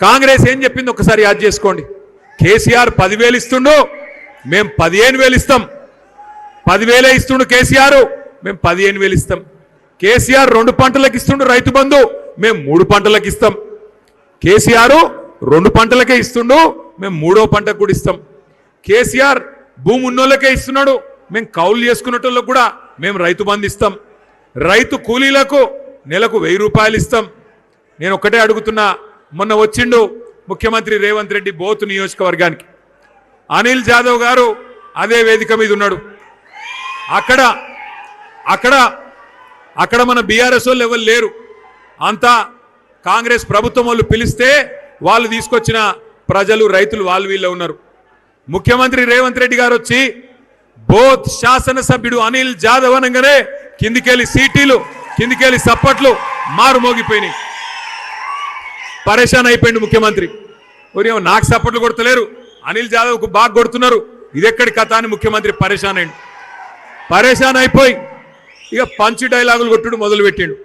కాంగ్రెస్ ఏం చెప్పింది ఒకసారి యాద్ చేసుకోండి. కేసీఆర్ 10,000 ఇస్తుండు, మేము 15,000 ఇస్తాం. 10,000 ఇస్తుండు కేసీఆర్, మేము 15,000 ఇస్తాం. కేసీఆర్ 2 పంటలకు ఇస్తుండు రైతు బంధు, మేము 3 పంటలకు ఇస్తాం. కేసీఆర్ 2 పంటలకే ఇస్తుండు, మేము 3వ పంటకు కూడా ఇస్తాం. కేసీఆర్ భూమి ఉన్నోళ్ళకే ఇస్తున్నాడు, మేము కౌలు చేసుకున్నటోళ్ళకు కూడా మేము రైతు బంధు ఇస్తాం. రైతు కూలీలకు నెలకు 1,000 రూపాయలు ఇస్తాం. నేను ఒక్కటే అడుగుతున్నా, మొన్న వచ్చిండు ముఖ్యమంత్రి రేవంత్ రెడ్డి బోతు నియోజకవర్గానికి. అనిల్ జాదవ్ గారు అదే వేదిక మీద ఉన్నాడు. అక్కడ మన బీఆర్ఎస్ వాళ్ళు ఎవరు లేరు, అంతా కాంగ్రెస్ ప్రభుత్వం వాళ్ళు పిలిస్తే వాళ్ళు తీసుకొచ్చిన ప్రజలు రైతులు వాళ్ళు వీళ్ళ ఉన్నారు. ముఖ్యమంత్రి రేవంత్ రెడ్డి గారు వచ్చి బోత్ శాసనసభ్యుడు అనిల్ జాదవ్ అనగానే కిందికెళ్ళి సీటీలు, కిందికెళ్ళి సప్పట్లు మారుమోగిపోయినాయి. పరేషాన్ అయిపోయింది ముఖ్యమంత్రి. నాకు సప్పట్లు కొడతలేరు, అనిల్ జాదవ్కు బాగా కొడుతున్నారు, ఇదెక్కడి కథ అని ముఖ్యమంత్రి పరేషాన్ అయిపోయి ఇక పంచి డైలాగులు కొట్టుడు మొదలు పెట్టిండు.